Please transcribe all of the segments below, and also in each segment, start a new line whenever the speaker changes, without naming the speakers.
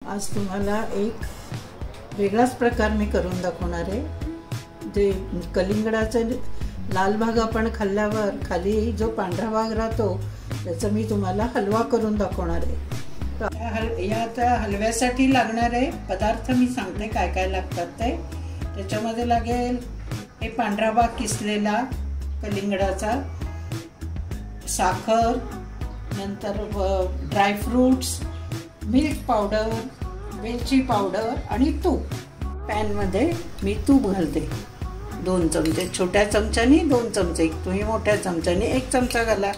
आज तुम्हाला एक वेगळाच प्रकार मी करून दाखवणार आहे। जे कलिंगडाचा लाल भाग आपण खाल्ल्यावर खाली जो पांढरा भाग राहतो त्याचा मी तुम्हाला हलवा करून दाखवणार आहे। या हलव्यासाठी लागणारे पदार्थ मी सांगते काय काय लागतात ते। त्याच्यामध्ये लागेल हे पांढरा भाग किसलेला कलिंगडाचा, साखर, नंतर ड्रायफ्रूट्स, मिल्क पावडर, वेलची पावडर आणि तूप। पॅन मध्ये मी तूप घालते 2 चमचे, छोट्या चमच्याने 2 चमचे, तुम्ही मोठ्या चमच्याने 1 चमचा घाला।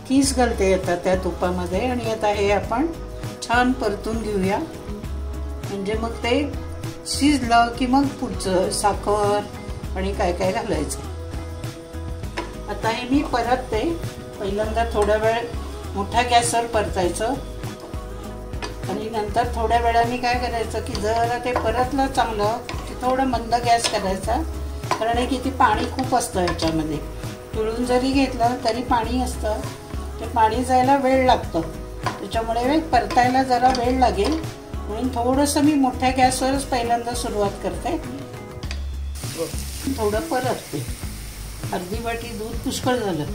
कीस घालते आता त्या तुपामध्ये आणि आता हे आपण छान परतून घेऊया, म्हणजे मग ते शिजलं की मग पुढचं साखर आणि काय काय घालायचं। आता हे मी परतते। पहिल्यांदा थोडा वेळ मोठ्या गॅसवर परतायचं आणि नंतर थोड्या वेळाने काय करायचं की जरा ते परतलं चांगलं की थोडं मंद गॅस करायचा, कारण हे किती पाणी खूप असतं याच्यामध्ये। पिळून जरी घेतलं तरी पाणी असतं, ते पाणी जायला वेळ लागतो, त्याच्यामुळे परतायला जरा वेळ लागेल, म्हणून थोडंसं मी मोठ्या गॅसवरच पहिल्यांदा सुरुवात करते। थोडं परतते, अर्धी वाटी दूध पुष्कळ झालं।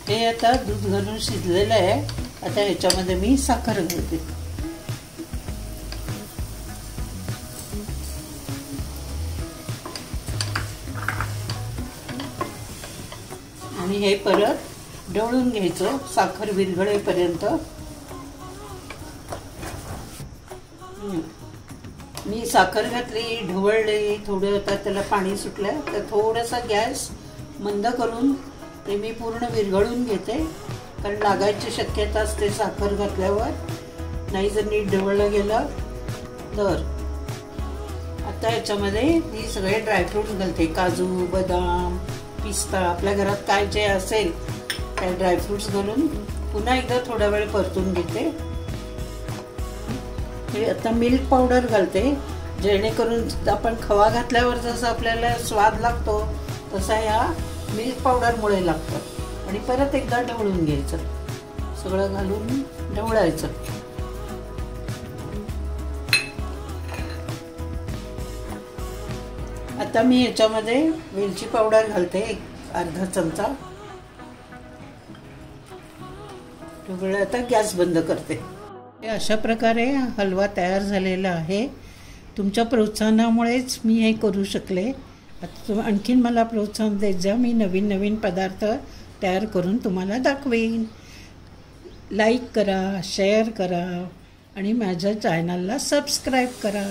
हे आता दूध घालून शिजलेलं आहे। आता ह्याच्यामध्ये मी साखर घालते आणि हे परत ढवळून घ्यायचं साखर विरघळेपर्यंत। मी साखर घातली, ढवळली, थोडं आता त्याला पाणी सुटलं तर थोडासा गॅस मंद करून ते मी पूर्ण विरघळून घेते, कारण लागायची शक्यता असते साखर घातल्यावर, नाही जर नीट ढवळलं गेलं तर। आता ह्याच्यामध्ये मी सगळे ड्रायफ्रूट्स घालते, काजू, बदाम, पिस्ता, आपल्या घरात काय जे असेल त्या ड्रायफ्रूट्स घालून पुन्हा एकदा थोडा वेळ परतून घेते। हे आता मिल्क पावडर घालते, जेणेकरून आपण खवा घातल्यावर जसं आपल्याला स्वाद लागतो तसा या मिल्क पावडरमुळे लागतं। आणि परत एकदा ढवळून घ्यायचं, सगळं घालून ढवळायचं। आता मी याच्यामध्ये वेलची पावडर घालते, अर्धा चमचा। आता गॅस बंद करते। अशा प्रकारे हलवा तयार झालेला आहे। तुमच्या प्रोत्साहनामुळेच मी हे करू शकले। आता तुम्ही आणखीन मला प्रोत्साहन देत जा, मी नवीन नवीन पदार्थ तयार करून तुम्हाला दाखवेन। लाईक करा, शेअर करा आणि माझ्या चॅनलला सबस्क्राईब करा।